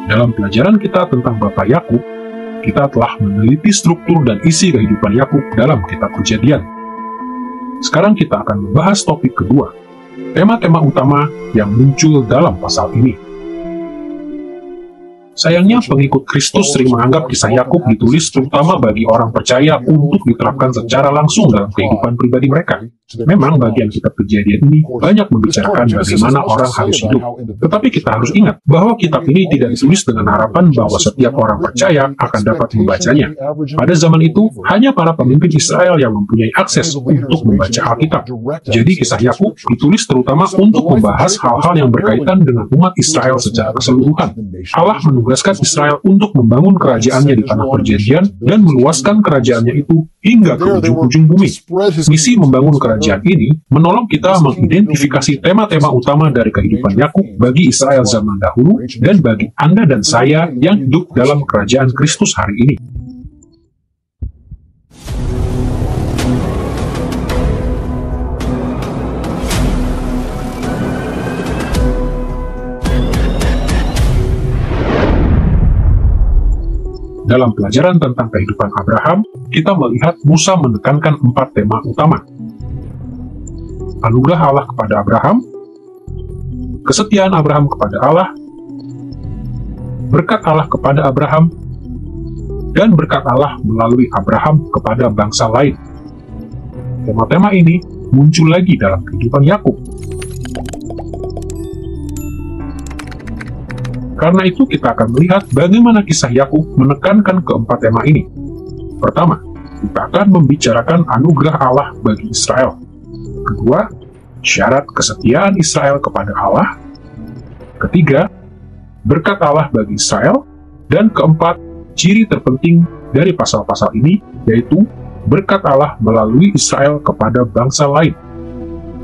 Dalam pelajaran kita tentang Bapak Yakub, kita telah meneliti struktur dan isi kehidupan Yakub dalam kitab Kejadian. Sekarang kita akan membahas topik kedua, tema-tema utama yang muncul dalam pasal ini. Sayangnya, pengikut Kristus sering menganggap kisah Yakub ditulis terutama bagi orang percaya untuk diterapkan secara langsung dalam kehidupan pribadi mereka. Memang bagian kitab Kejadian ini banyak membicarakan bagaimana orang harus hidup. Tetapi kita harus ingat bahwa kitab ini tidak ditulis dengan harapan bahwa setiap orang percaya akan dapat membacanya. Pada zaman itu, hanya para pemimpin Israel yang mempunyai akses untuk membaca Alkitab. Jadi kisah Yakub ditulis terutama untuk membahas hal-hal yang berkaitan dengan umat Israel secara keseluruhan. Allah menugaskan Israel untuk membangun kerajaannya di tanah perjanjian dan meluaskan kerajaannya itu hingga ke ujung-ujung bumi. Misi membangun kerajaan ini menolong kita mengidentifikasi tema-tema utama dari kehidupan Yakub bagi Israel zaman dahulu dan bagi Anda dan saya yang hidup dalam kerajaan Kristus hari ini. Dalam pelajaran tentang kehidupan Abraham, kita melihat Musa menekankan 4 tema utama. Anugerah Allah kepada Abraham, kesetiaan Abraham kepada Allah, berkat Allah kepada Abraham, dan berkat Allah melalui Abraham kepada bangsa lain. Tema-tema ini muncul lagi dalam kehidupan Yakub. Karena itu kita akan melihat bagaimana kisah Yakub menekankan keempat tema ini. Pertama, kita akan membicarakan anugerah Allah bagi Israel. Kedua, syarat kesetiaan Israel kepada Allah. Ketiga, berkat Allah bagi Israel. Dan keempat, ciri terpenting dari pasal-pasal ini, yaitu berkat Allah melalui Israel kepada bangsa lain.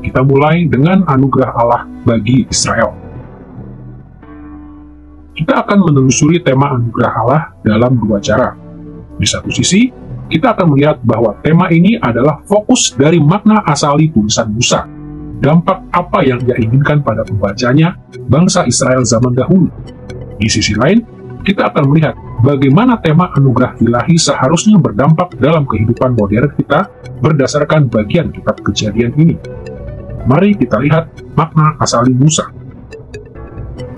Kita mulai dengan anugerah Allah bagi Israel. Kita akan menelusuri tema anugerah Allah dalam 2 cara. Di satu sisi, kita akan melihat bahwa tema ini adalah fokus dari makna asali tulisan Musa. Dampak apa yang dia inginkan pada pembacanya, bangsa Israel zaman dahulu. Di sisi lain, kita akan melihat bagaimana tema anugerah ilahi seharusnya berdampak dalam kehidupan modern kita berdasarkan bagian kitab Kejadian ini. Mari kita lihat makna asali Musa.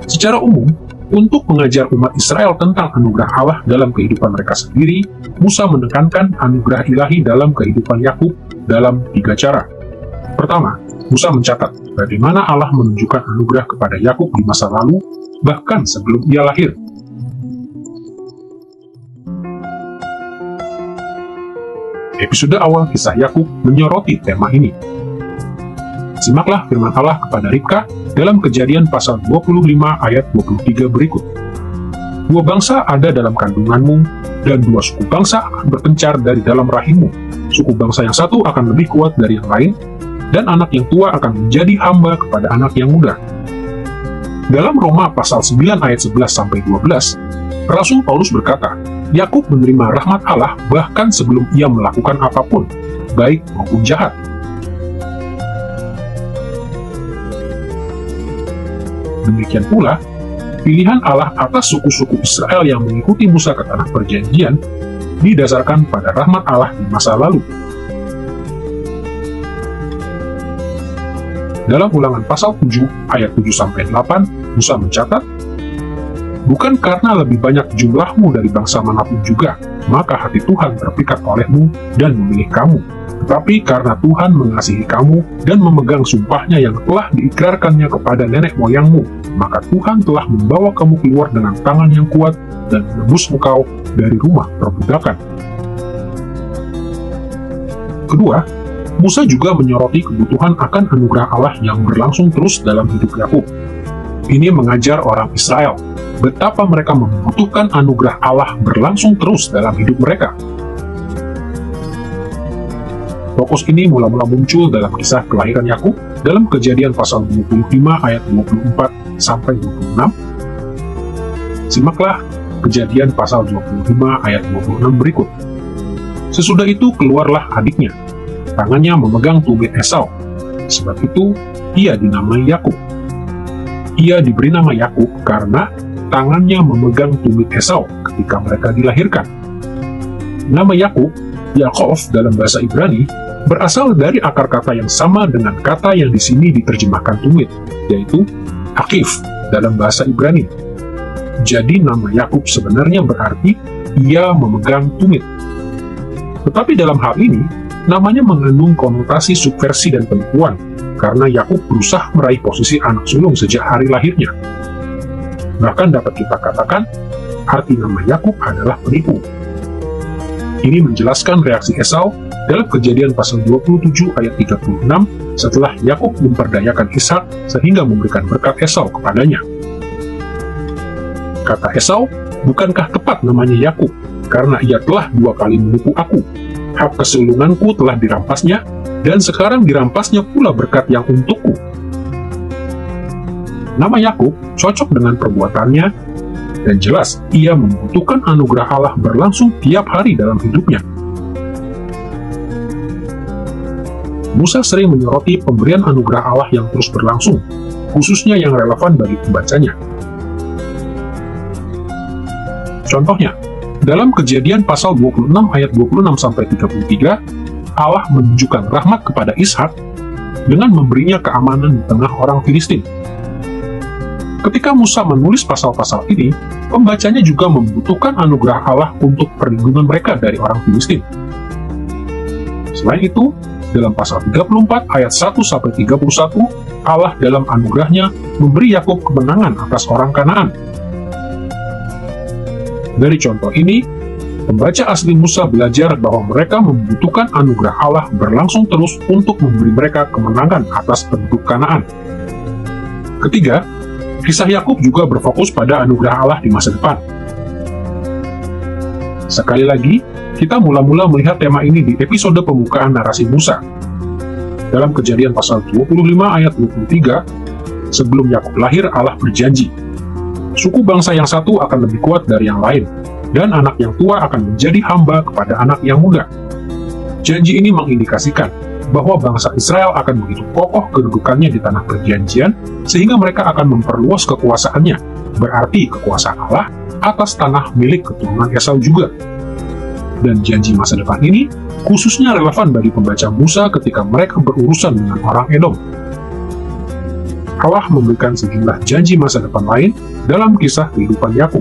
Secara umum, untuk mengajar umat Israel tentang anugerah Allah dalam kehidupan mereka sendiri, Musa menekankan anugerah ilahi dalam kehidupan Yakub dalam 3 cara. Pertama, Musa mencatat bagaimana Allah menunjukkan anugerah kepada Yakub di masa lalu, bahkan sebelum ia lahir. Episode awal kisah Yakub menyoroti tema ini. Simaklah firman Allah kepada Ribka dalam Kejadian pasal 25 ayat 23 berikut. 2 bangsa ada dalam kandunganmu, dan 2 suku bangsa akan berpencar dari dalam rahimmu. Suku bangsa yang satu akan lebih kuat dari yang lain, dan anak yang tua akan menjadi hamba kepada anak yang muda. Dalam Roma pasal 9 ayat 11-12, Rasul Paulus berkata, Yakub menerima rahmat Allah bahkan sebelum ia melakukan apapun, baik maupun jahat. Demikian pula, pilihan Allah atas suku-suku Israel yang mengikuti Musa ke tanah perjanjian didasarkan pada rahmat Allah di masa lalu. Dalam Ulangan pasal 7 ayat 7-8, Musa mencatat, bukan karena lebih banyak jumlahmu dari bangsa manapun juga, maka hati Tuhan terpikat olehmu dan memilih kamu. Tetapi karena Tuhan mengasihi kamu dan memegang sumpahnya yang telah diikrarkannya kepada nenek moyangmu, maka Tuhan telah membawa kamu keluar dengan tangan yang kuat dan menebus engkau dari rumah perbudakan. Kedua, Musa juga menyoroti kebutuhan akan anugerah Allah yang berlangsung terus dalam hidup Yakub. Ini mengajar orang Israel betapa mereka membutuhkan anugerah Allah berlangsung terus dalam hidup mereka. Fokus ini mula-mula muncul dalam kisah kelahiran Yakub dalam Kejadian pasal 25 ayat 24-26. Simaklah Kejadian pasal 25 ayat 26 berikut. Sesudah itu keluarlah adiknya, tangannya memegang tumit Esau. Sebab itu ia dinamai Yakub. Ia diberi nama Yakub karena tangannya memegang tumit Esau ketika mereka dilahirkan. Nama Yakub, Yaakov dalam bahasa Ibrani, berasal dari akar kata yang sama dengan kata yang di sini diterjemahkan tumit, yaitu Akif dalam bahasa Ibrani. Jadi nama Yakub sebenarnya berarti ia memegang tumit. Tetapi dalam hal ini, namanya mengandung konotasi subversi dan penipuan, karena Yakub berusaha meraih posisi anak sulung sejak hari lahirnya. Bahkan dapat kita katakan, arti nama Yakub adalah penipu. Ini menjelaskan reaksi Esau dalam Kejadian pasal 27 ayat 36 setelah Yakub memperdayakan Ishak sehingga memberikan berkat Esau kepadanya. Kata Esau, bukankah tepat namanya Yakub, karena ia telah 2 kali menipu aku. Hak kesulunganku telah dirampasnya, dan sekarang dirampasnya pula berkat yang untukku. Nama Yakub cocok dengan perbuatannya, dan jelas ia membutuhkan anugerah Allah berlangsung tiap hari dalam hidupnya. Musa sering menyoroti pemberian anugerah Allah yang terus berlangsung, khususnya yang relevan bagi pembacanya. Contohnya, dalam Kejadian pasal 26 ayat 26-33, Allah menunjukkan rahmat kepada Ishak dengan memberinya keamanan di tengah orang Filistin. Ketika Musa menulis pasal-pasal ini, pembacanya juga membutuhkan anugerah Allah untuk perlindungan mereka dari orang Filistin. Selain itu, dalam pasal 34 ayat 1-31, Allah dalam anugerahnya memberi Yakub kemenangan atas orang Kanaan. Dari contoh ini, pembaca asli Musa belajar bahwa mereka membutuhkan anugerah Allah berlangsung terus untuk memberi mereka kemenangan atas penduduk Kanaan. Ketiga, kisah Yakub juga berfokus pada anugerah Allah di masa depan. Sekali lagi, kita mula-mula melihat tema ini di episode pembukaan narasi Musa. Dalam Kejadian pasal 25 ayat 23, sebelum Yakub lahir, Allah berjanji, suku bangsa yang satu akan lebih kuat dari yang lain, dan anak yang tua akan menjadi hamba kepada anak yang muda. Janji ini mengindikasikan bahwa bangsa Israel akan begitu kokoh kedudukannya di tanah perjanjian, sehingga mereka akan memperluas kekuasaannya, berarti kekuasaan Allah atas tanah milik keturunan Esau juga. Dan janji masa depan ini khususnya relevan bagi pembaca Musa ketika mereka berurusan dengan orang Edom. Allah memberikan sejumlah janji masa depan lain dalam kisah kehidupan Yakub.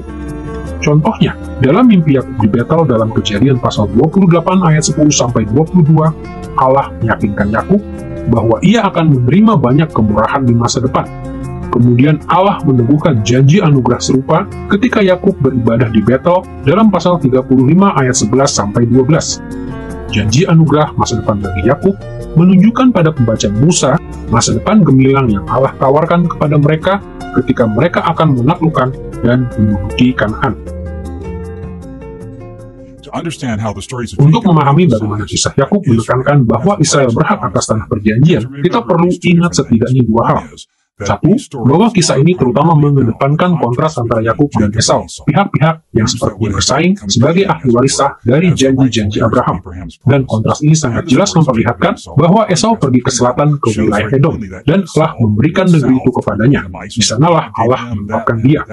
Contohnya, dalam mimpi Yakub di Betel dalam Kejadian pasal 28 ayat 10-22, Allah meyakinkan Yakub bahwa ia akan menerima banyak kemurahan di masa depan. Kemudian Allah meneguhkan janji anugerah serupa ketika Yakub beribadah di Betel dalam pasal 35 ayat 11-12. Janji anugerah masa depan bagi Yakub menunjukkan pada pembaca Musa masa depan gemilang yang Allah tawarkan kepada mereka ketika mereka akan menaklukkan dan menduduki Kanaan. Untuk memahami bagaimana kisah Yakub menekankan bahwa Israel berhak atas tanah perjanjian, kita perlu ingat setidaknya 2 hal. Satu, bahwa kisah ini terutama mengedepankan kontras antara Yakub dan Esau, pihak-pihak yang sepertinya bersaing sebagai ahli waris sah dari janji-janji Abraham. Dan kontras ini sangat jelas memperlihatkan bahwa Esau pergi ke selatan ke wilayah Edom, dan telah memberikan negeri itu kepadanya. Di sanalah Allah menetapkan dia.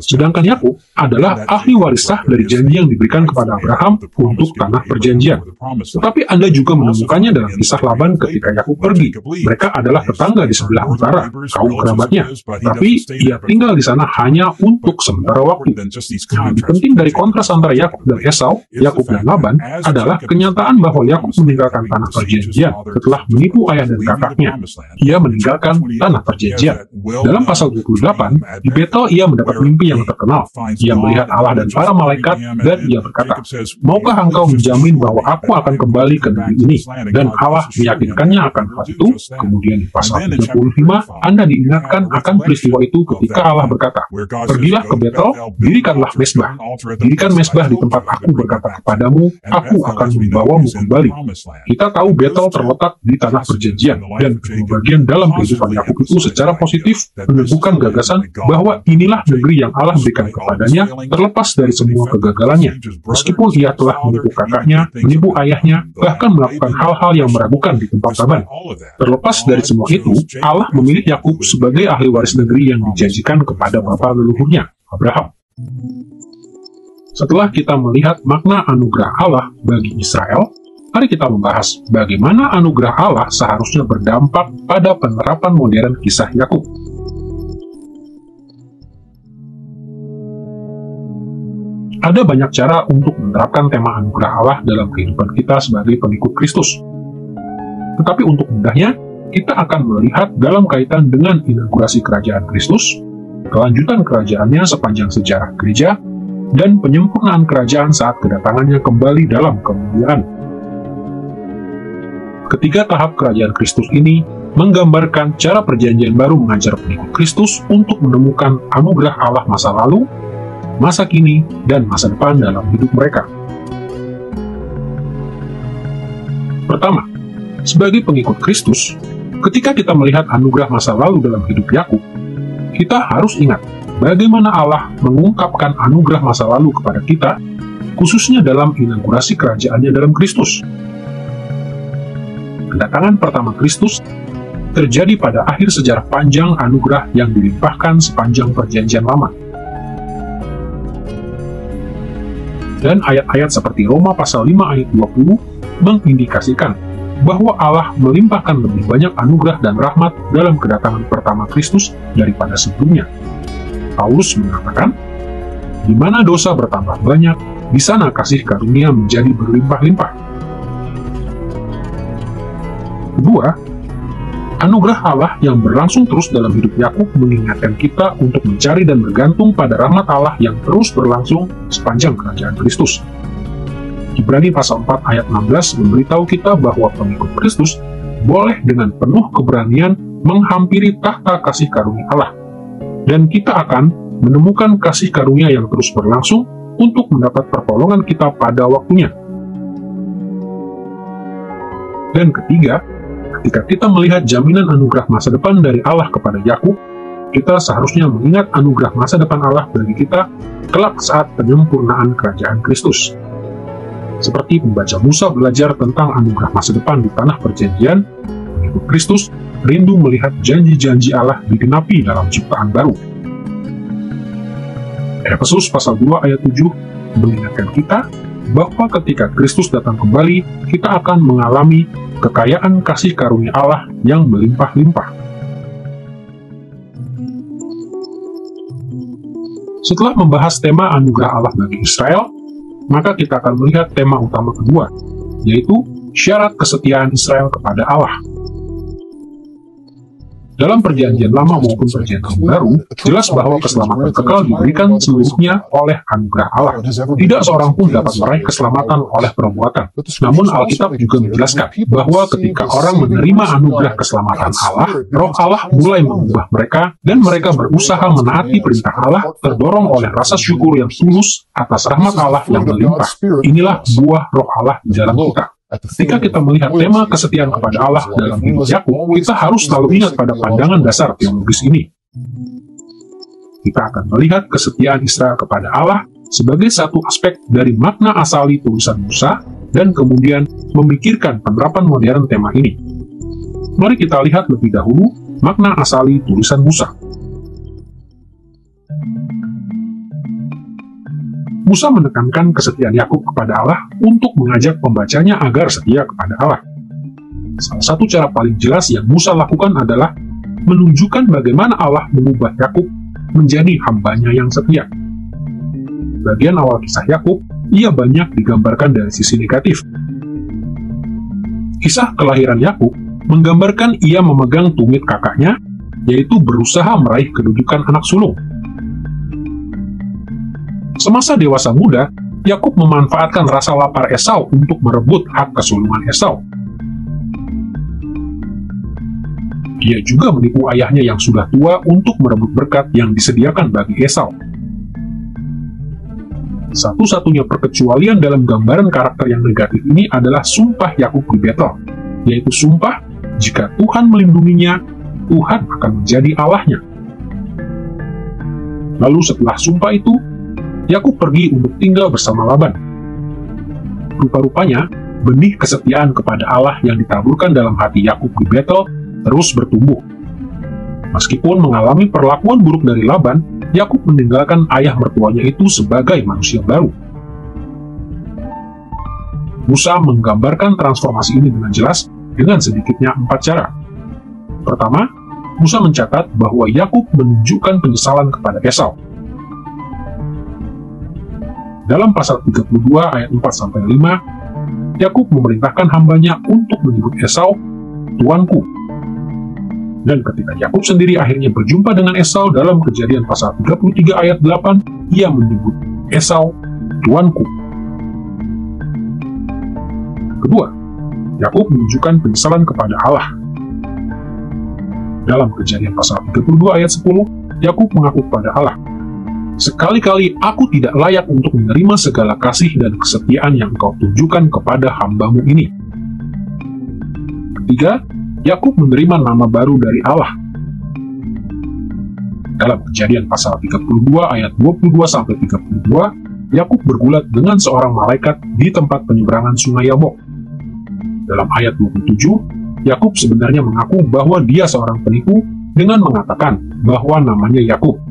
Sedangkan Yakub adalah ahli waris sah dari janji yang diberikan kepada Abraham untuk tanah perjanjian. Tetapi Anda juga menemukannya dalam kisah Laban ketika Yakub pergi. Mereka adalah tetangga di sebelah utara, kaum kerabatnya, tapi ia tinggal di sana hanya untuk sementara waktu. Yang lebih penting dari kontras antara Yakub dan Esau, Yakub dan Laban, adalah kenyataan bahwa Yakub meninggalkan tanah perjanjian setelah menipu ayah dan kakaknya. Ia meninggalkan tanah perjanjian. Dalam pasal 28, di Betel ia mendapat mimpi yang terkenal. Ia melihat Allah dan para malaikat, dan ia berkata, "Maukah engkau menjamin bahwa aku akan kembali ke negeri ini?" Dan Allah meyakinkannya akan hal itu. Kemudian di pasal 35, Anda diingatkan akan peristiwa itu ketika Allah berkata, "Pergilah ke Betel, dirikanlah mesbah. Dirikan mesbah di tempat aku berkata kepadamu, aku akan membawamu kembali." Kita tahu Betel terletak di tanah perjanjian, dan bagian dalam kehidupan Yakub itu secara positif meneguhkan gagasan bahwa inilah negeri yang Allah berikan kepadanya, terlepas dari semua kegagalannya. Meskipun ia telah menipu kakaknya, menipu ayahnya, bahkan melakukan hal-hal yang meragukan di tempat Laban. Terlepas dari semua itu, Allah memilih Yakub sebagai ahli waris negeri yang dijanjikan kepada bapa leluhurnya. Abraham. Setelah kita melihat makna anugerah Allah bagi Israel, mari kita membahas bagaimana anugerah Allah seharusnya berdampak pada penerapan modern kisah Yakub. Ada banyak cara untuk menerapkan tema anugerah Allah dalam kehidupan kita sebagai pengikut Kristus. Tetapi untuk mudahnya, kita akan melihat dalam kaitan dengan inaugurasi kerajaan Kristus, kelanjutan kerajaannya sepanjang sejarah gereja, dan penyempurnaan kerajaan saat kedatangannya kembali dalam kemuliaan. Ketiga tahap kerajaan Kristus ini menggambarkan cara perjanjian baru mengajar pengikut Kristus untuk menemukan anugerah Allah masa lalu, masa kini, dan masa depan dalam hidup mereka. Pertama, sebagai pengikut Kristus, ketika kita melihat anugerah masa lalu dalam hidup Yakub, kita harus ingat bagaimana Allah mengungkapkan anugerah masa lalu kepada kita, khususnya dalam inaugurasi kerajaannya dalam Kristus. Kedatangan pertama Kristus terjadi pada akhir sejarah panjang anugerah yang dilimpahkan sepanjang perjanjian lama. Dan ayat-ayat seperti Roma pasal 5 ayat 20 mengindikasikan bahwa Allah melimpahkan lebih banyak anugerah dan rahmat dalam kedatangan pertama Kristus daripada sebelumnya. Paulus mengatakan, di mana dosa bertambah banyak, di sana kasih karunia menjadi berlimpah-limpah. Kedua, anugerah Allah yang berlangsung terus dalam hidup Yakub mengingatkan kita untuk mencari dan bergantung pada rahmat Allah yang terus berlangsung sepanjang kerajaan Kristus. Ibrani pasal 4 ayat 16 memberitahu kita bahwa pengikut Kristus boleh dengan penuh keberanian menghampiri tahta kasih karunia Allah. Dan kita akan menemukan kasih karunia yang terus berlangsung untuk mendapat pertolongan kita pada waktunya. Dan ketiga, ketika kita melihat jaminan anugerah masa depan dari Allah kepada Yakub, kita seharusnya mengingat anugerah masa depan Allah bagi kita kelak saat penyempurnaan kerajaan Kristus. Seperti pembaca Musa belajar tentang anugerah masa depan di tanah perjanjian, pengikut Kristus rindu melihat janji-janji Allah digenapi dalam ciptaan baru. Efesus pasal 2 ayat 7 mengingatkan kita bahwa ketika Kristus datang kembali, kita akan mengalami kekayaan kasih karunia Allah yang melimpah-limpah. Setelah membahas tema anugerah Allah bagi Israel, maka kita akan melihat tema utama kedua, yaitu syarat kesetiaan Israel kepada Allah. Dalam perjanjian lama maupun perjanjian baru, jelas bahwa keselamatan kekal diberikan seluruhnya oleh anugerah Allah. Tidak seorang pun dapat meraih keselamatan oleh perbuatan. Namun Alkitab juga menjelaskan bahwa ketika orang menerima anugerah keselamatan Allah, Roh Allah mulai mengubah mereka, dan mereka berusaha menaati perintah Allah, terdorong oleh rasa syukur yang tulus atas rahmat Allah yang melimpah. Inilah buah Roh Allah di dalam kita. Ketika kita melihat tema kesetiaan kepada Allah dalam hidup Yakub, kita harus selalu ingat pada pandangan dasar teologis ini. Kita akan melihat kesetiaan Israel kepada Allah sebagai satu aspek dari makna asali tulisan Musa, dan kemudian memikirkan penerapan modern tema ini. Mari kita lihat lebih dahulu makna asali tulisan Musa. Musa menekankan kesetiaan Yakub kepada Allah untuk mengajak pembacanya agar setia kepada Allah. Salah satu cara paling jelas yang Musa lakukan adalah menunjukkan bagaimana Allah mengubah Yakub menjadi hambanya yang setia. Bagian awal kisah Yakub, ia banyak digambarkan dari sisi negatif. Kisah kelahiran Yakub menggambarkan ia memegang tumit kakaknya, yaitu berusaha meraih kedudukan anak sulung. Semasa dewasa muda, Yakub memanfaatkan rasa lapar Esau untuk merebut hak kesulungan Esau. Dia juga menipu ayahnya yang sudah tua untuk merebut berkat yang disediakan bagi Esau. Satu-satunya perkecualian dalam gambaran karakter yang negatif ini adalah sumpah Yakub di Betel, yaitu sumpah jika Tuhan melindunginya, Tuhan akan menjadi Allahnya. Lalu setelah sumpah itu, Yakub pergi untuk tinggal bersama Laban. Rupa-rupanya, benih kesetiaan kepada Allah yang ditaburkan dalam hati Yakub di Betel terus bertumbuh. Meskipun mengalami perlakuan buruk dari Laban, Yakub meninggalkan ayah mertuanya itu sebagai manusia baru. Musa menggambarkan transformasi ini dengan jelas dengan sedikitnya 4 cara. Pertama, Musa mencatat bahwa Yakub menunjukkan penyesalan kepada Esau. Dalam pasal 32 ayat 4-5, Yakub memerintahkan hambanya untuk menyebut Esau tuanku. Dan ketika Yakub sendiri akhirnya berjumpa dengan Esau dalam Kejadian pasal 33 ayat 8, ia menyebut Esau tuanku. Kedua, Yakub menunjukkan penyesalan kepada Allah. Dalam Kejadian pasal 32 ayat 10, Yakub mengaku kepada Allah, "Sekali-kali aku tidak layak untuk menerima segala kasih dan kesetiaan yang Engkau tunjukkan kepada hambamu ini." Ketiga, Yakub menerima nama baru dari Allah. Dalam Kejadian pasal 32 ayat 22-32, Yakub bergulat dengan seorang malaikat di tempat penyeberangan sungai Yabok. Dalam ayat 27, Yakub sebenarnya mengaku bahwa dia seorang penipu dengan mengatakan bahwa namanya Yakub.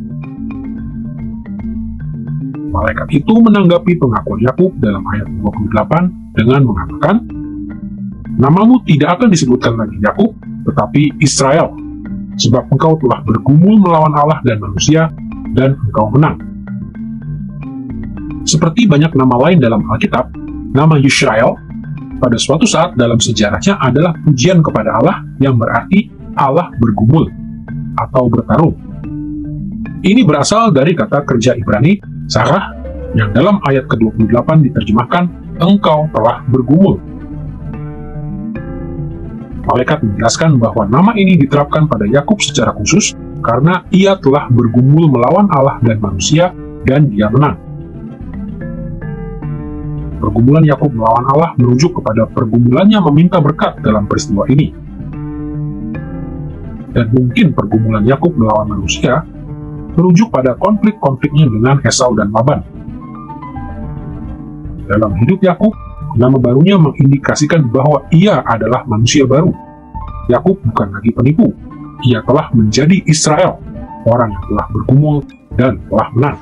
Malaikat itu menanggapi pengakuan Yakub dalam ayat 28 dengan mengatakan, "Namamu tidak akan disebutkan lagi Yakub, tetapi Israel, sebab engkau telah bergumul melawan Allah dan manusia, dan engkau menang." Seperti banyak nama lain dalam Alkitab, nama Yisrael pada suatu saat dalam sejarahnya adalah pujian kepada Allah yang berarti Allah bergumul atau bertarung. Ini berasal dari kata kerja Ibrani, Sarah, yang dalam ayat ke-28 diterjemahkan, "Engkau telah bergumul." Malaikat menjelaskan bahwa nama ini diterapkan pada Yakub secara khusus karena ia telah bergumul melawan Allah dan manusia, dan dia menang. Pergumulan Yakub melawan Allah merujuk kepada pergumulannya meminta berkat dalam peristiwa ini. Dan mungkin pergumulan Yakub melawan manusia merujuk pada konflik-konfliknya dengan Esau dan Laban. Dalam hidup Yakub, nama barunya mengindikasikan bahwa ia adalah manusia baru. Yakub bukan lagi penipu. Ia telah menjadi Israel, orang yang telah bergumul dan telah menang.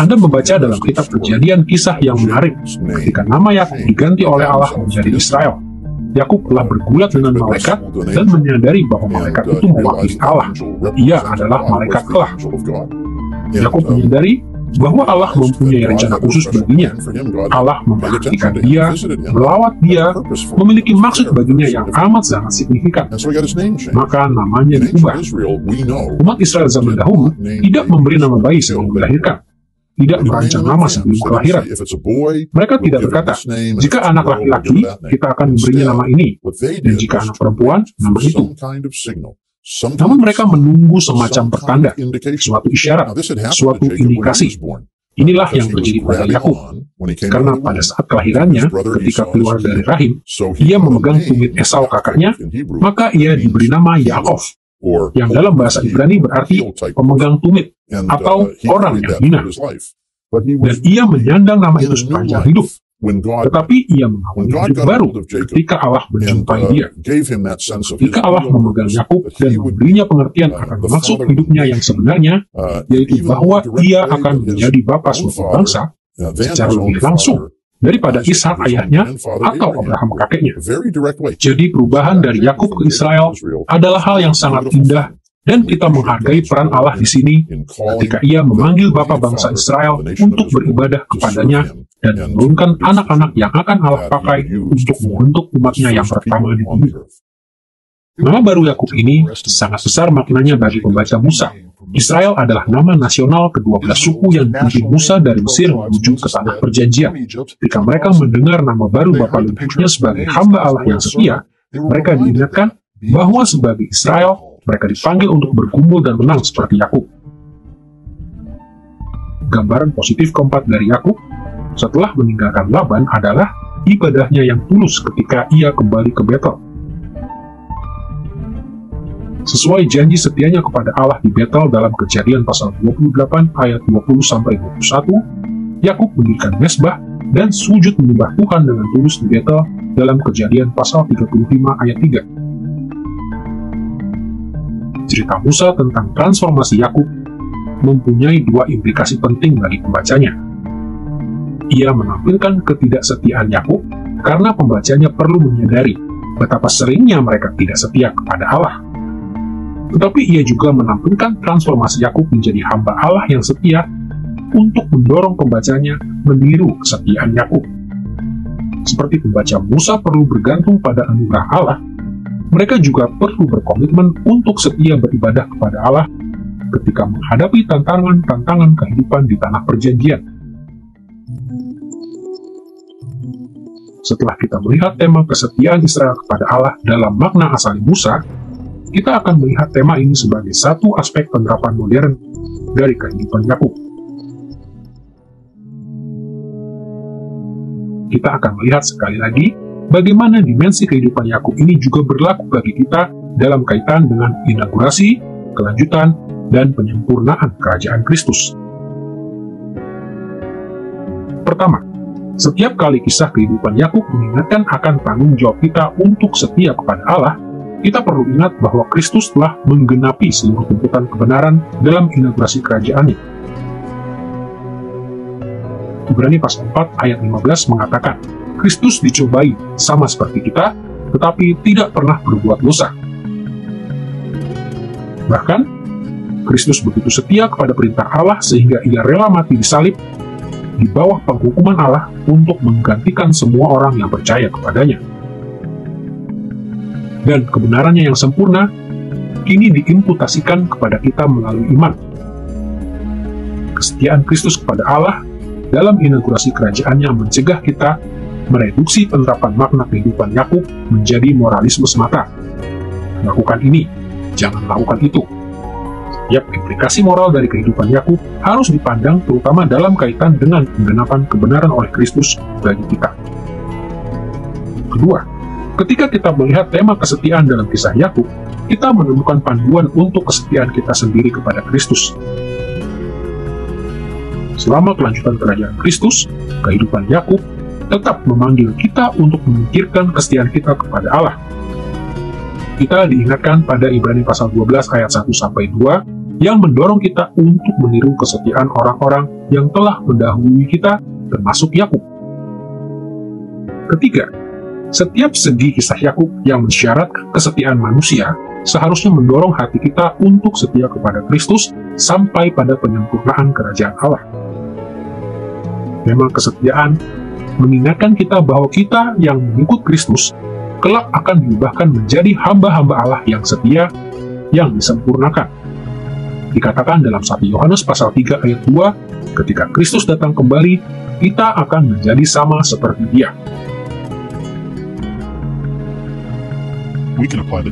Anda membaca dalam kitab Kejadian kisah yang menarik ketika nama Yakub diganti oleh Allah menjadi Israel. Yakub telah bergulat dengan malaikat dan menyadari bahwa malaikat itu mewakili Allah. Ia adalah malaikat Allah. Yakub menyadari bahwa Allah mempunyai rencana khusus baginya. Allah memperhatikan dia, melawat dia, memiliki maksud baginya yang amat sangat signifikan. Maka namanya diubah. Umat Israel zaman dahulu tidak memberi nama bayi sebelum dilahirkan. Tidak merancang nama sebelum kelahiran. Mereka tidak berkata, jika anak laki-laki, kita akan memberinya nama ini, dan jika anak perempuan, nama itu. Namun mereka menunggu semacam pertanda, suatu isyarat, suatu indikasi. Inilah yang terjadi pada Yakub, karena pada saat kelahirannya, ketika keluar dari rahim, ia memegang tumit Esau kakaknya, maka ia diberi nama Yaakov, yang dalam bahasa Ibrani berarti pemegang tumit, atau orang yang hina. Dan ia menyandang nama itu sepanjang hidup. Tetapi ia mengawali hidup baru ketika Allah menjumpai dia. Ketika Allah memegang Yakub dan memberinya pengertian akan maksud hidupnya yang sebenarnya, yaitu bahwa ia akan menjadi bapa suatu bangsa secara lebih langsung daripada Ishak ayahnya atau Abraham kakeknya. Jadi perubahan dari Yakub ke Israel adalah hal yang sangat indah, dan kita menghargai peran Allah di sini ketika ia memanggil bapa bangsa Israel untuk beribadah kepadanya dan menurunkan anak-anak yang akan Allah pakai untuk membentuk umatnya yang pertama di bumi. Nama baru Yakub ini sangat besar maknanya bagi pembaca Musa. Israel adalah nama nasional ke-12 suku yang dipimpin Musa dari Mesir menuju ke tanah perjanjian. Ketika mereka mendengar nama baru bapa leluhurnya sebagai hamba Allah yang setia, mereka diingatkan bahwa sebagai Israel, mereka dipanggil untuk berkumpul dan menang seperti Yakub. Gambaran positif keempat dari Yakub setelah meninggalkan Laban adalah ibadahnya yang tulus ketika ia kembali ke Betel. Sesuai janji setianya kepada Allah di Betel dalam Kejadian pasal 28 ayat 20-21, Yakub mendirikan mezbah dan sujud menyembah Tuhan dengan tulus di Betel dalam Kejadian pasal 35 ayat 3. Cerita Musa tentang transformasi Yakub mempunyai dua implikasi penting bagi pembacanya. Ia menampilkan ketidaksetiaan Yakub karena pembacanya perlu menyadari betapa seringnya mereka tidak setia kepada Allah. Tetapi ia juga menampilkan transformasi Yakub menjadi hamba Allah yang setia untuk mendorong pembacanya meniru kesetiaan Yakub. Seperti pembaca Musa perlu bergantung pada anugerah Allah, mereka juga perlu berkomitmen untuk setia beribadah kepada Allah ketika menghadapi tantangan-tantangan kehidupan di tanah perjanjian. Setelah kita melihat tema kesetiaan Israel kepada Allah dalam makna asali Musa, kita akan melihat tema ini sebagai satu aspek penerapan modern dari kehidupan Yakub. Kita akan melihat sekali lagi bagaimana dimensi kehidupan Yakub ini juga berlaku bagi kita dalam kaitan dengan inaugurasi, kelanjutan, dan penyempurnaan kerajaan Kristus. Pertama, setiap kali kisah kehidupan Yakub mengingatkan akan tanggung jawab kita untuk setia kepada Allah, kita perlu ingat bahwa Kristus telah menggenapi seluruh tuntutan kebenaran dalam inaugurasi kerajaannya. Ibrani pasal 4 ayat 15 mengatakan, Kristus dicobai sama seperti kita, tetapi tidak pernah berbuat dosa. Bahkan, Kristus begitu setia kepada perintah Allah sehingga ia rela mati disalib di bawah penghukuman Allah untuk menggantikan semua orang yang percaya kepadanya. Dan kebenarannya yang sempurna kini diimputasikan kepada kita melalui iman. Kesetiaan Kristus kepada Allah dalam inaugurasi kerajaannya mencegah kita mereduksi penerapan makna kehidupan Yakub menjadi moralisme semata. Lakukan ini, jangan lakukan itu. Setiap implikasi moral dari kehidupan Yakub harus dipandang terutama dalam kaitan dengan penggenapan kebenaran oleh Kristus bagi kita. Kedua, ketika kita melihat tema kesetiaan dalam kisah Yakub, kita menemukan panduan untuk kesetiaan kita sendiri kepada Kristus. Selama kelanjutan kerajaan Kristus, kehidupan Yakub tetap memanggil kita untuk memikirkan kesetiaan kita kepada Allah. Kita diingatkan pada Ibrani pasal 12 ayat 1-2 yang mendorong kita untuk meniru kesetiaan orang-orang yang telah mendahului kita, termasuk Yakub. Ketiga, setiap segi kisah Yakub yang mensyaratkan kesetiaan manusia seharusnya mendorong hati kita untuk setia kepada Kristus sampai pada penyempurnaan kerajaan Allah. Memang kesetiaan mengingatkan kita bahwa kita yang mengikut Kristus kelak akan diubahkan menjadi hamba-hamba Allah yang setia, yang disempurnakan. Dikatakan dalam 1 Yohanes pasal 3 ayat 2, ketika Kristus datang kembali, kita akan menjadi sama seperti Dia.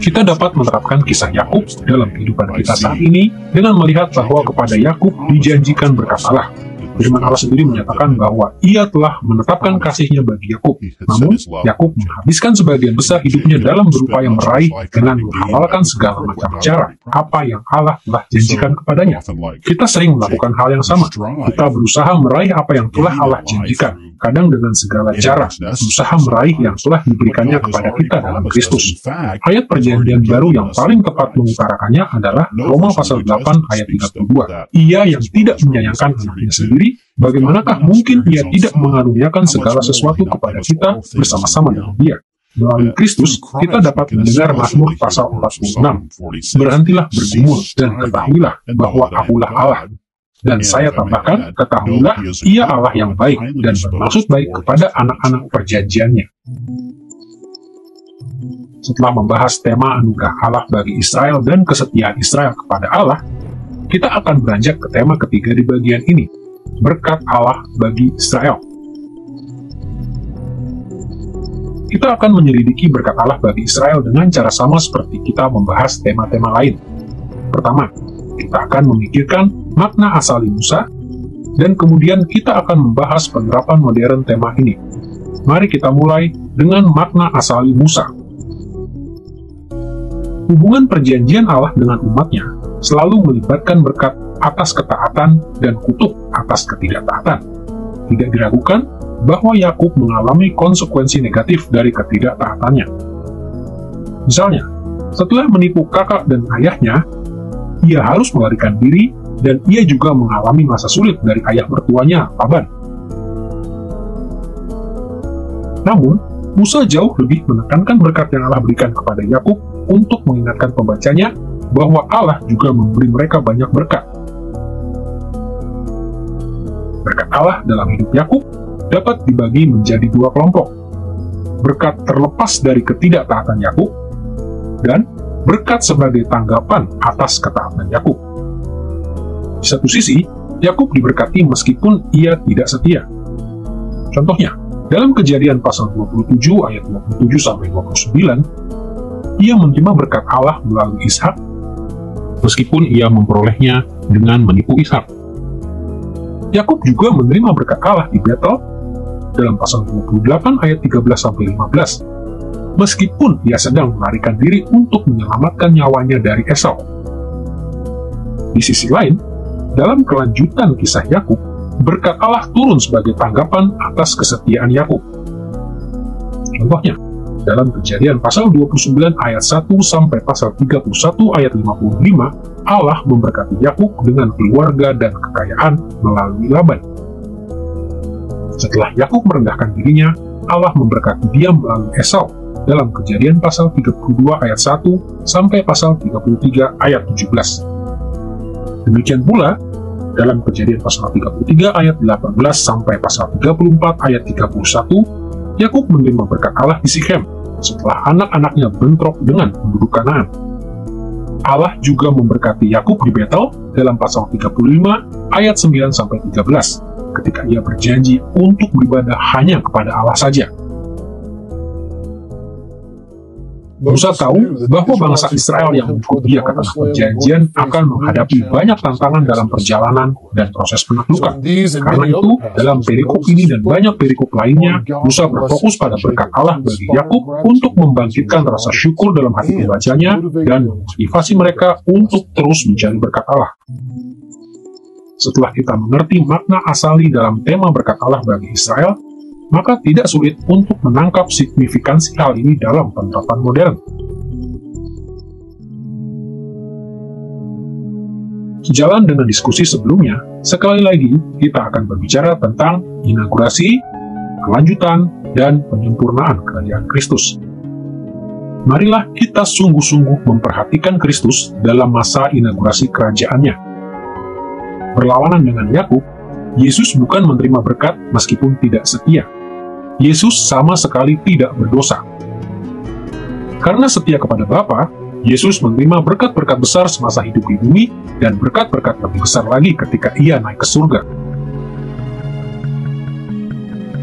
Kita dapat menerapkan kisah Yakub dalam kehidupan kita saat ini dengan melihat bahwa kepada Yakub dijanjikan berkat Allah. Firman Allah sendiri menyatakan bahwa ia telah menetapkan kasih-Nya bagi Yakub. Namun, Yakub menghabiskan sebagian besar hidupnya dalam berupaya meraih dengan menghalalkan segala macam cara apa yang Allah telah janjikan kepadanya. Kita sering melakukan hal yang sama. Kita berusaha meraih apa yang telah Allah janjikan, kadang dengan segala cara, berusaha meraih yang telah diberikannya kepada kita dalam Kristus. Ayat perjanjian baru yang paling tepat mengutarakannya adalah Roma pasal 8 ayat 32. Ia yang tidak menyayangkan anaknya sendiri, bagaimanakah mungkin ia tidak mengaruniakan segala sesuatu kepada kita bersama-sama dengan Dia? Melalui Kristus, kita dapat mendengar Mazmur pasal 46. Berhentilah bergumul dan ketahuilah bahwa Akulah Allah. Dan saya tambahkan, ketahuilah Ia Allah yang baik dan bermaksud baik kepada anak-anak perjanjiannya. Setelah membahas tema anugerah Allah bagi Israel dan kesetiaan Israel kepada Allah, kita akan beranjak ke tema ketiga di bagian ini, berkat Allah bagi Israel. Kita akan menyelidiki berkat Allah bagi Israel dengan cara sama seperti kita membahas tema-tema lain. Pertama, kita akan memikirkan makna asali Musa, dan kemudian kita akan membahas penerapan modern tema ini. Mari kita mulai dengan makna asali Musa. Hubungan perjanjian Allah dengan umatnya selalu melibatkan berkat atas ketaatan dan kutuk atas ketidaktaatan. Tidak diragukan bahwa Yakub mengalami konsekuensi negatif dari ketidaktaatannya. Misalnya, setelah menipu kakak dan ayahnya, ia harus melarikan diri dan ia juga mengalami masa sulit dari ayah mertuanya, Laban. Namun, Musa jauh lebih menekankan berkat yang Allah berikan kepada Yakub untuk mengingatkan pembacanya bahwa Allah juga memberi mereka banyak berkat. Berkat Allah dalam hidup Yakub dapat dibagi menjadi dua kelompok. Berkat terlepas dari ketidaktaatan Yakub dan berkat sebagai tanggapan atas ketaatan Yakub. Di satu sisi, Yakub diberkati meskipun ia tidak setia. Contohnya, dalam Kejadian pasal 27 ayat 27-29, ia menerima berkat Allah melalui Ishak meskipun ia memperolehnya dengan menipu Ishak. Yakub juga menerima berkat Allah di Betel dalam pasal 28 ayat 13-15, meskipun ia sedang melarikan diri untuk menyelamatkan nyawanya dari Esau. Di sisi lain, dalam kelanjutan kisah Yakub, berkat Allah turun sebagai tanggapan atas kesetiaan Yakub. Contohnya, dalam Kejadian pasal 29 ayat 1 sampai pasal 31 ayat 55, Allah memberkati Yakub dengan keluarga dan kekayaan melalui Laban. Setelah Yakub merendahkan dirinya, Allah memberkati dia melalui Esau dalam Kejadian pasal 32 ayat 1 sampai pasal 33 ayat 17. Demikian pula, dalam Kejadian pasal 33 ayat 18 sampai pasal 34 ayat 31, Yakub menerima berkat Allah di Sikhem setelah anak-anaknya bentrok dengan penduduk Kanaan. Allah juga memberkati Yakub di Betel dalam pasal 35 ayat 9 sampai 13 ketika ia berjanji untuk beribadah hanya kepada Allah saja. Musa tahu bahwa bangsa Israel yang mengikut dia ke tanah perjanjian akan menghadapi banyak tantangan dalam perjalanan dan proses penaklukan. Karena itu, dalam perikop ini dan banyak perikop lainnya, Musa berfokus pada berkat Allah bagi Yakub untuk membangkitkan rasa syukur dalam hati pembacanya dan memotivasi mereka untuk terus mencari berkat Allah. Setelah kita mengerti makna asali dalam tema berkat Allah bagi Israel, maka tidak sulit untuk menangkap signifikansi hal ini dalam penerapan modern. Sejalan dengan diskusi sebelumnya, sekali lagi kita akan berbicara tentang inaugurasi, kelanjutan, dan penyempurnaan kerajaan Kristus. Marilah kita sungguh-sungguh memperhatikan Kristus dalam masa inaugurasi kerajaannya. Berlawanan dengan Yakub, Yesus bukan menerima berkat meskipun tidak setia. Yesus sama sekali tidak berdosa. Karena setia kepada Bapa, Yesus menerima berkat-berkat besar semasa hidup di bumi dan berkat-berkat lebih besar lagi ketika ia naik ke surga.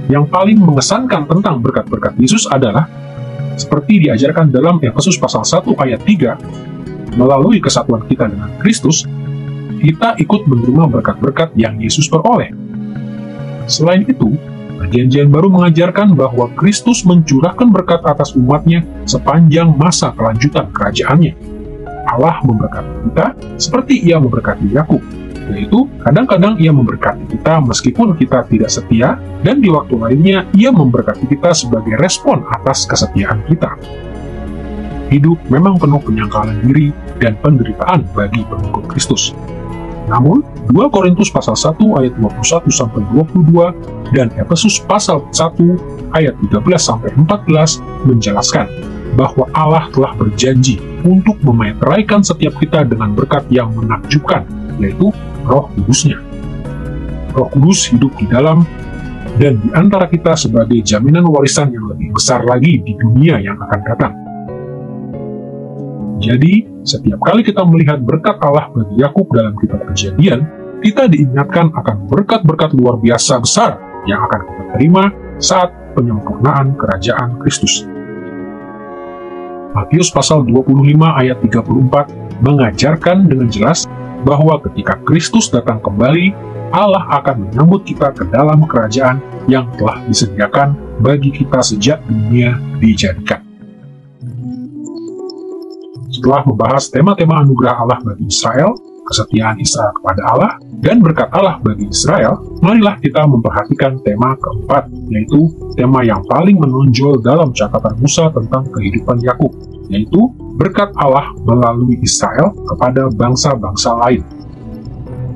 Yang paling mengesankan tentang berkat-berkat Yesus adalah seperti diajarkan dalam Efesus pasal 1 ayat 3, melalui kesatuan kita dengan Kristus, kita ikut menerima berkat-berkat yang Yesus peroleh. Selain itu, Perjanjian Baru mengajarkan bahwa Kristus mencurahkan berkat atas umatnya sepanjang masa kelanjutan kerajaannya. Allah memberkati kita seperti ia memberkati Yakub, yaitu kadang-kadang ia memberkati kita meskipun kita tidak setia, dan di waktu lainnya ia memberkati kita sebagai respon atas kesetiaan kita. Hidup memang penuh penyangkalan diri dan penderitaan bagi pengikut Kristus. Namun, 2 Korintus pasal 1 ayat 21-22 dan Efesus pasal 1 ayat 13-14 menjelaskan bahwa Allah telah berjanji untuk memeteraikan setiap kita dengan berkat yang menakjubkan, yaitu Roh Kudus-Nya. Roh Kudus hidup di dalam dan di antara kita sebagai jaminan warisan yang lebih besar lagi di dunia yang akan datang. Jadi, setiap kali kita melihat berkat Allah bagi Yakub dalam kitab Kejadian, kita diingatkan akan berkat-berkat luar biasa besar yang akan kita terima saat penyempurnaan kerajaan Kristus. Matius pasal 25 ayat 34 mengajarkan dengan jelas bahwa ketika Kristus datang kembali, Allah akan menyambut kita ke dalam kerajaan yang telah disediakan bagi kita sejak dunia dijadikan. Setelah membahas tema-tema anugerah Allah bagi Israel, kesetiaan Israel kepada Allah, dan berkat Allah bagi Israel, marilah kita memperhatikan tema keempat, yaitu tema yang paling menonjol dalam catatan Musa tentang kehidupan Yakub, yaitu berkat Allah melalui Israel kepada bangsa-bangsa lain.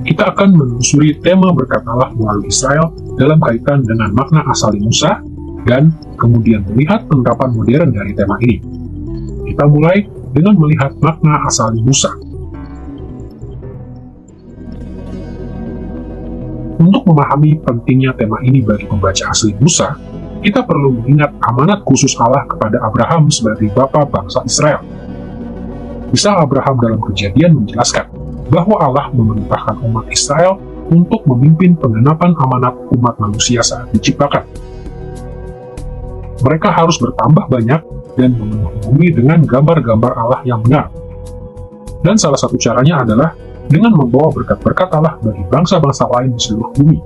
Kita akan menelusuri tema berkat Allah melalui Israel dalam kaitan dengan makna asali Musa, dan kemudian melihat penerapan modern dari tema ini. Kita mulai dengan melihat makna asali Musa. Untuk memahami pentingnya tema ini bagi pembaca asli Musa, kita perlu mengingat amanat khusus Allah kepada Abraham sebagai bapa bangsa Israel. Kisah Abraham dalam Kejadian menjelaskan bahwa Allah memerintahkan umat Israel untuk memimpin penggenapan amanat umat manusia saat diciptakan. Mereka harus bertambah banyak dan memenuhi bumi dengan gambar-gambar Allah yang benar. Dan salah satu caranya adalah dengan membawa berkat-berkat Allah bagi bangsa-bangsa lain di seluruh bumi.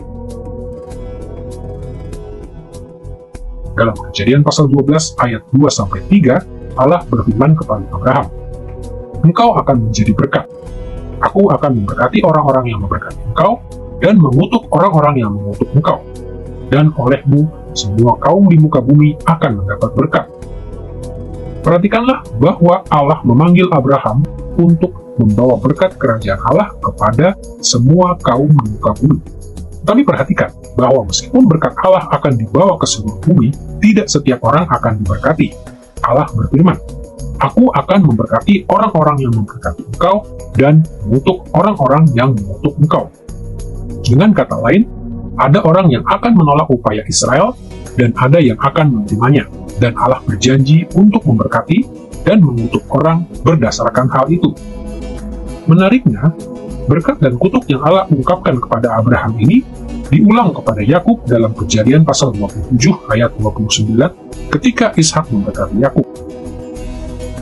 Dalam Kejadian pasal 12 ayat 2-3, Allah berfirman kepada Abraham, "Engkau akan menjadi berkat. Aku akan memberkati orang-orang yang memberkati engkau, dan mengutuk orang-orang yang mengutuk engkau. Dan olehmu, semua kaum di muka bumi akan mendapat berkat." Perhatikanlah bahwa Allah memanggil Abraham untuk membawa berkat kerajaan Allah kepada semua kaum di muka bumi. Tapi perhatikan bahwa meskipun berkat Allah akan dibawa ke seluruh bumi, tidak setiap orang akan diberkati. Allah berfirman, "Aku akan memberkati orang-orang yang memberkati engkau, dan mengutuk orang-orang yang mengutuk engkau." Dengan kata lain, ada orang yang akan menolak upaya Israel, dan ada yang akan menerimanya, dan Allah berjanji untuk memberkati dan mengutuk orang berdasarkan hal itu. Menariknya, berkat dan kutuk yang Allah ungkapkan kepada Abraham ini diulang kepada Yakub dalam Kejadian pasal 27 ayat 29 ketika Ishak memberkati Yakub.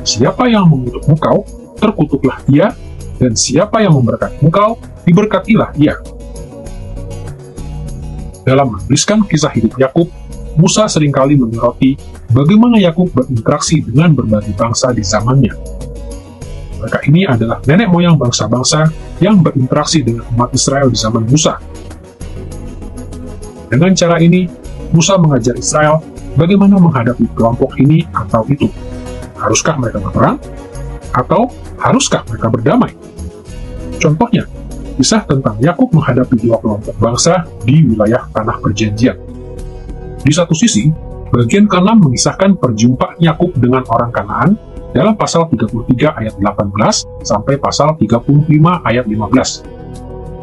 "Siapa yang mengutuk engkau, terkutuklah ia, dan siapa yang memberkati engkau, diberkatilah ia." Dalam menuliskan kisah hidup Yakub, Musa seringkali menyoroti bagaimana Yakub berinteraksi dengan berbagai bangsa di zamannya. Mereka ini adalah nenek moyang bangsa-bangsa yang berinteraksi dengan umat Israel di zaman Musa. Dengan cara ini, Musa mengajar Israel bagaimana menghadapi kelompok ini atau itu. Haruskah mereka berperang? Atau haruskah mereka berdamai? Contohnya, kisah tentang Yakub menghadapi dua kelompok bangsa di wilayah Tanah Perjanjian. Di satu sisi, bagian ke-6 mengisahkan perjumpaan Yakub dengan orang Kanaan dalam pasal 33 ayat 18 sampai pasal 35 ayat 15.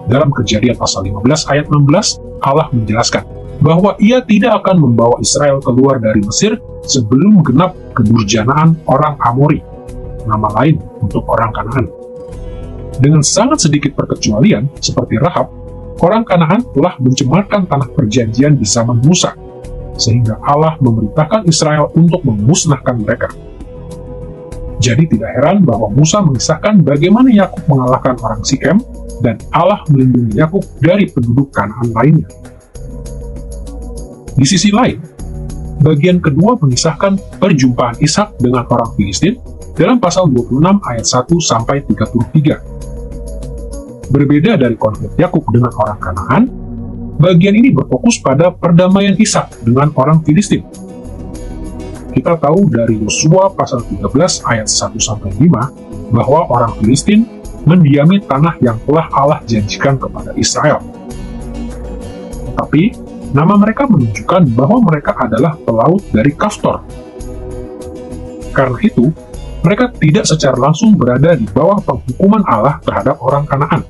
Dalam Kejadian pasal 15 ayat 16, Allah menjelaskan bahwa ia tidak akan membawa Israel keluar dari Mesir sebelum genap kedurjanaan orang Amori, nama lain untuk orang Kanaan. Dengan sangat sedikit perkecualian, seperti Rahab, orang Kanaan telah mencemarkan tanah perjanjian di zaman Musa, sehingga Allah memerintahkan Israel untuk memusnahkan mereka. Jadi tidak heran bahwa Musa mengisahkan bagaimana Yakub mengalahkan orang Sikem, dan Allah melindungi Yakub dari penduduk Kanaan lainnya. Di sisi lain, bagian kedua mengisahkan perjumpaan Ishak dengan orang Filistin dalam pasal 26 ayat 1-33. Berbeda dari konflik Yakub dengan orang Kanaan, bagian ini berfokus pada perdamaian Ishak dengan orang Filistin. Kita tahu dari Yosua pasal 13 ayat 1-5 bahwa orang Filistin mendiami tanah yang telah Allah janjikan kepada Israel. Tetapi, nama mereka menunjukkan bahwa mereka adalah pelaut dari Kaftor. Karena itu, mereka tidak secara langsung berada di bawah penghukuman Allah terhadap orang Kanaan.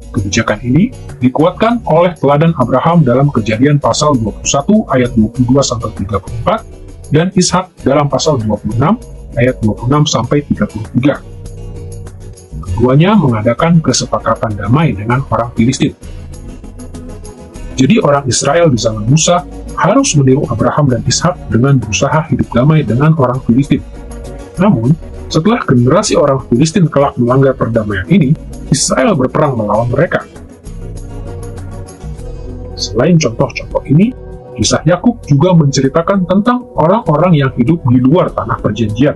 Kebijakan ini dikuatkan oleh teladan Abraham dalam Kejadian pasal 21 ayat 22-34 dan Ishak dalam pasal 26 ayat 26-33. Keduanya mengadakan kesepakatan damai dengan orang Filistin. Jadi orang Israel di zaman Musa harus meniru Abraham dan Ishak dengan berusaha hidup damai dengan orang Filistin. Namun, setelah generasi orang Filistin kelak melanggar perdamaian ini, Israel berperang melawan mereka. Selain contoh-contoh ini, kisah Yakub juga menceritakan tentang orang-orang yang hidup di luar tanah perjanjian.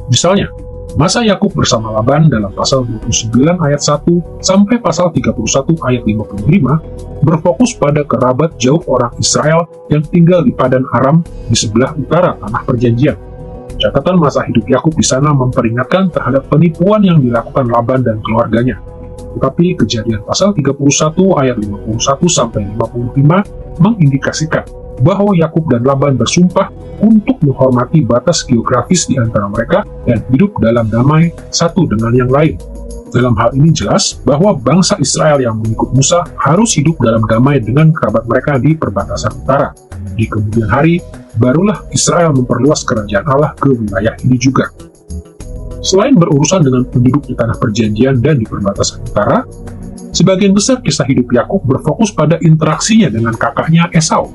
Misalnya, Masa Yakub bersama Laban dalam pasal 29 ayat 1 sampai pasal 31 ayat 55 berfokus pada kerabat jauh orang Israel yang tinggal di Padan Aram di sebelah utara tanah perjanjian. Catatan masa hidup Yakub di sana memperingatkan terhadap penipuan yang dilakukan Laban dan keluarganya. Tetapi Kejadian pasal 31 ayat 51 sampai 55 mengindikasikan bahwa Yakub dan Laban bersumpah untuk menghormati batas geografis di antara mereka dan hidup dalam damai satu dengan yang lain. Dalam hal ini jelas bahwa bangsa Israel yang mengikut Musa harus hidup dalam damai dengan kerabat mereka di perbatasan utara. Di kemudian hari, barulah Israel memperluas kerajaan Allah ke wilayah ini juga. Selain berurusan dengan penduduk di tanah perjanjian dan di perbatasan utara, sebagian besar kisah hidup Yakub berfokus pada interaksinya dengan kakaknya Esau.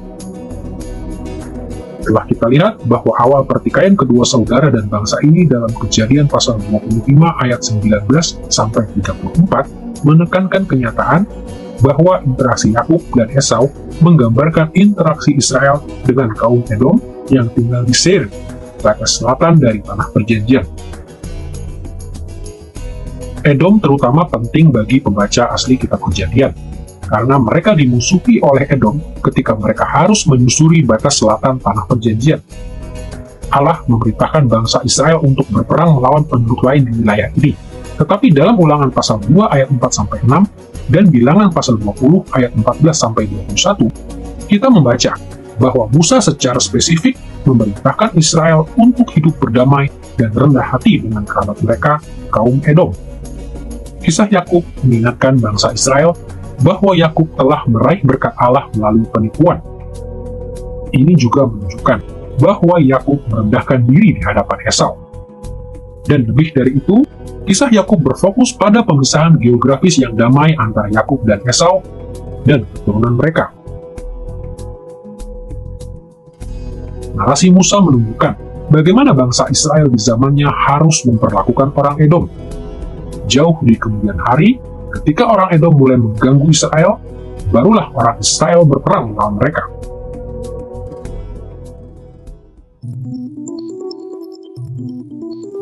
Telah kita lihat bahwa awal pertikaian kedua saudara dan bangsa ini dalam Kejadian pasal 25 ayat 19 sampai 34 menekankan kenyataan bahwa interaksi Yakub dan Esau menggambarkan interaksi Israel dengan kaum Edom yang tinggal di Seir, batas selatan dari tanah perjanjian. Edom terutama penting bagi pembaca asli kitab Kejadian, karena mereka dimusuhi oleh Edom ketika mereka harus menyusuri batas selatan tanah perjanjian. Allah memerintahkan bangsa Israel untuk berperang melawan penduduk lain di wilayah ini. Tetapi dalam Ulangan pasal 2 ayat 4-6 dan Bilangan pasal 20 ayat 14-21, kita membaca bahwa Musa secara spesifik memerintahkan Israel untuk hidup berdamai dan rendah hati dengan kerabat mereka, kaum Edom. Kisah Yakub mengingatkan bangsa Israel bahwa Yakub telah meraih berkat Allah melalui penipuan. Ini juga menunjukkan bahwa Yakub merendahkan diri di hadapan Esau. Dan lebih dari itu, kisah Yakub berfokus pada pemisahan geografis yang damai antara Yakub dan Esau dan keturunan mereka. Narasi Musa menunjukkan bagaimana bangsa Israel di zamannya harus memperlakukan orang Edom. Jauh di kemudian hari, ketika orang Edom mulai mengganggu Israel, barulah orang Israel berperang melawan mereka.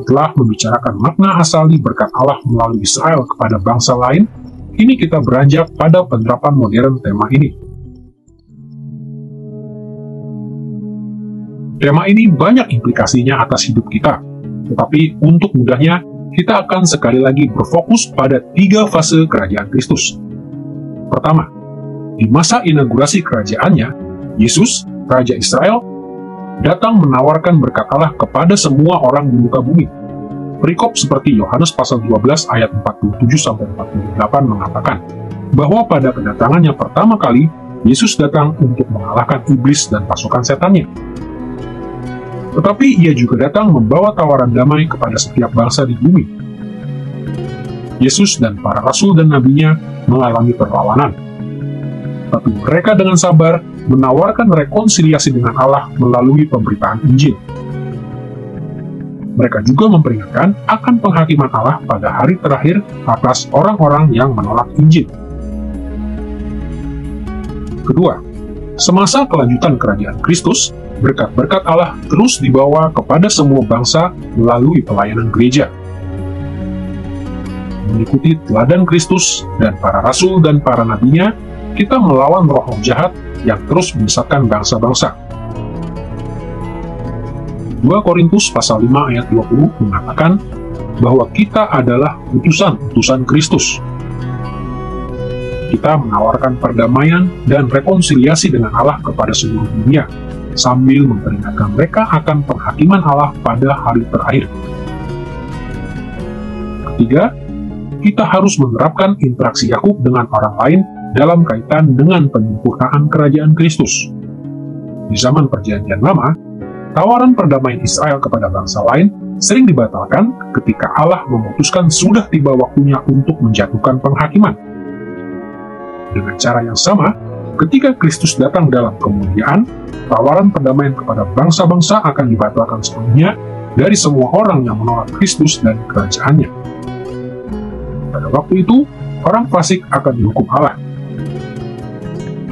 Setelah membicarakan makna asali berkat Allah melalui Israel kepada bangsa lain, kini kita beranjak pada penerapan modern tema ini. Tema ini banyak implikasinya atas hidup kita, tetapi untuk mudahnya, kita akan sekali lagi berfokus pada 3 fase kerajaan Kristus. Pertama, di masa inaugurasi kerajaannya, Yesus, Raja Israel, datang menawarkan berkat Allah kepada semua orang di muka bumi. Perikop seperti Yohanes pasal 12 ayat 47-48 mengatakan bahwa pada kedatangannya pertama kali, Yesus datang untuk mengalahkan iblis dan pasukan setannya. Tetapi ia juga datang membawa tawaran damai kepada setiap bangsa di bumi. Yesus dan para rasul dan nabinya mengalami perlawanan. Tapi mereka dengan sabar menawarkan rekonsiliasi dengan Allah melalui pemberitaan Injil. Mereka juga memperingatkan akan penghakiman Allah pada hari terakhir atas orang-orang yang menolak Injil. Kedua, semasa kelanjutan kerajaan Kristus, berkat-berkat Allah terus dibawa kepada semua bangsa melalui pelayanan gereja. Mengikuti teladan Kristus dan para rasul dan para nabinya, kita melawan roh-roh jahat yang terus menyesatkan bangsa-bangsa. 2 Korintus pasal 5 ayat 20 mengatakan bahwa kita adalah utusan-utusan Kristus. Kita menawarkan perdamaian dan rekonsiliasi dengan Allah kepada seluruh dunia, sambil memperingatkan mereka akan penghakiman Allah pada hari terakhir. Ketiga, kita harus menerapkan interaksi Yakub dengan orang lain dalam kaitan dengan penyempurnaan kerajaan Kristus. Di zaman Perjanjian Lama, tawaran perdamaian Israel kepada bangsa lain sering dibatalkan ketika Allah memutuskan sudah tiba waktunya untuk menjatuhkan penghakiman. Dengan cara yang sama, ketika Kristus datang dalam kemuliaan, tawaran perdamaian kepada bangsa-bangsa akan dibatalkan sepenuhnya dari semua orang yang menolak Kristus dan kerajaannya. Pada waktu itu, orang fasik akan dihukum Allah.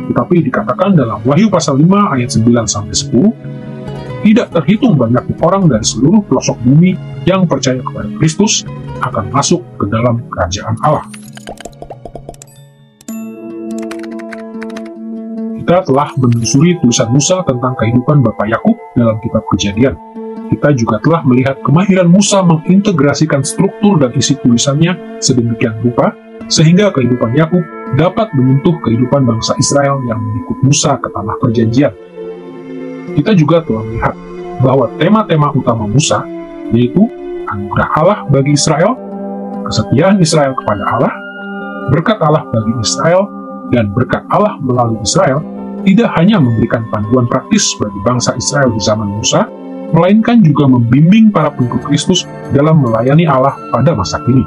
Tetapi dikatakan dalam Wahyu pasal 5 ayat 9-10, tidak terhitung banyaknya orang dari seluruh pelosok bumi yang percaya kepada Kristus akan masuk ke dalam kerajaan Allah. Kita telah menelusuri tulisan Musa tentang kehidupan Bapak Yakub dalam kitab Kejadian. Kita juga telah melihat kemahiran Musa mengintegrasikan struktur dan isi tulisannya sedemikian rupa, sehingga kehidupan Yakub dapat menyentuh kehidupan bangsa Israel yang mengikut Musa ke tanah perjanjian. Kita juga telah melihat bahwa tema-tema utama Musa, yaitu anugerah Allah bagi Israel, kesetiaan Israel kepada Allah, berkat Allah bagi Israel, dan berkat Allah melalui Israel, tidak hanya memberikan panduan praktis bagi bangsa Israel di zaman Musa, melainkan juga membimbing para pengikut Kristus dalam melayani Allah pada masa kini.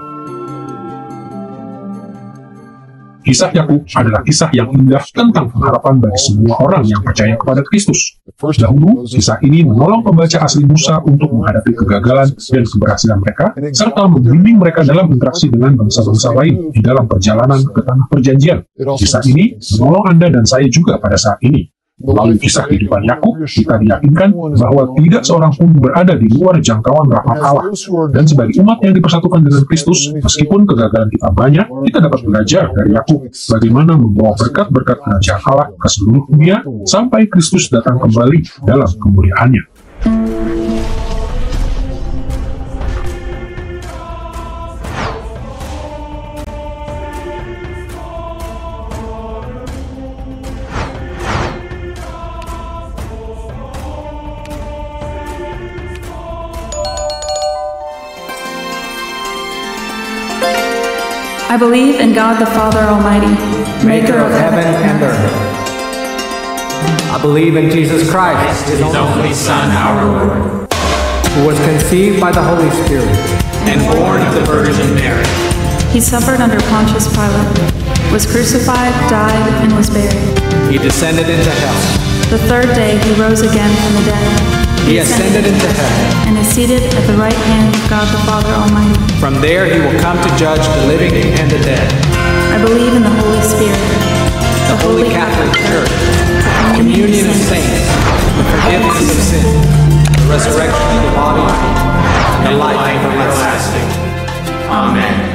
Kisah Yakub adalah kisah yang indah tentang pengharapan bagi semua orang yang percaya kepada Kristus. Dahulu, kisah ini menolong pembaca asli Musa untuk menghadapi kegagalan dan keberhasilan mereka, serta membimbing mereka dalam interaksi dengan bangsa-bangsa lain di dalam perjalanan ke tanah perjanjian. Kisah ini menolong Anda dan saya juga pada saat ini. Melalui kisah kehidupan Yakub, kita diyakinkan bahwa tidak seorang pun berada di luar jangkauan rahmat Allah. Dan sebagai umat yang dipersatukan dengan Kristus, meskipun kegagalan kita banyak, kita dapat belajar dari Yakub bagaimana membawa berkat-berkat kerajaan Allah ke seluruh dunia sampai Kristus datang kembali dalam kemuliaannya. I believe in God the Father Almighty, maker of heaven and earth. I believe in Jesus Christ, His only Son, our Lord, who was conceived by the Holy Spirit and born of the Virgin Mary. He suffered under Pontius Pilate, was crucified, died, and was buried. He descended into hell. The third day he rose again from the dead. He ascended into heaven, and is seated at the right hand of God the Father Almighty. From there he will come to judge the living and the dead. I believe in the Holy Spirit, the Holy Catholic Church, the communion of saints, the forgiveness of sins, the resurrection of the body, and the life everlasting. Amen.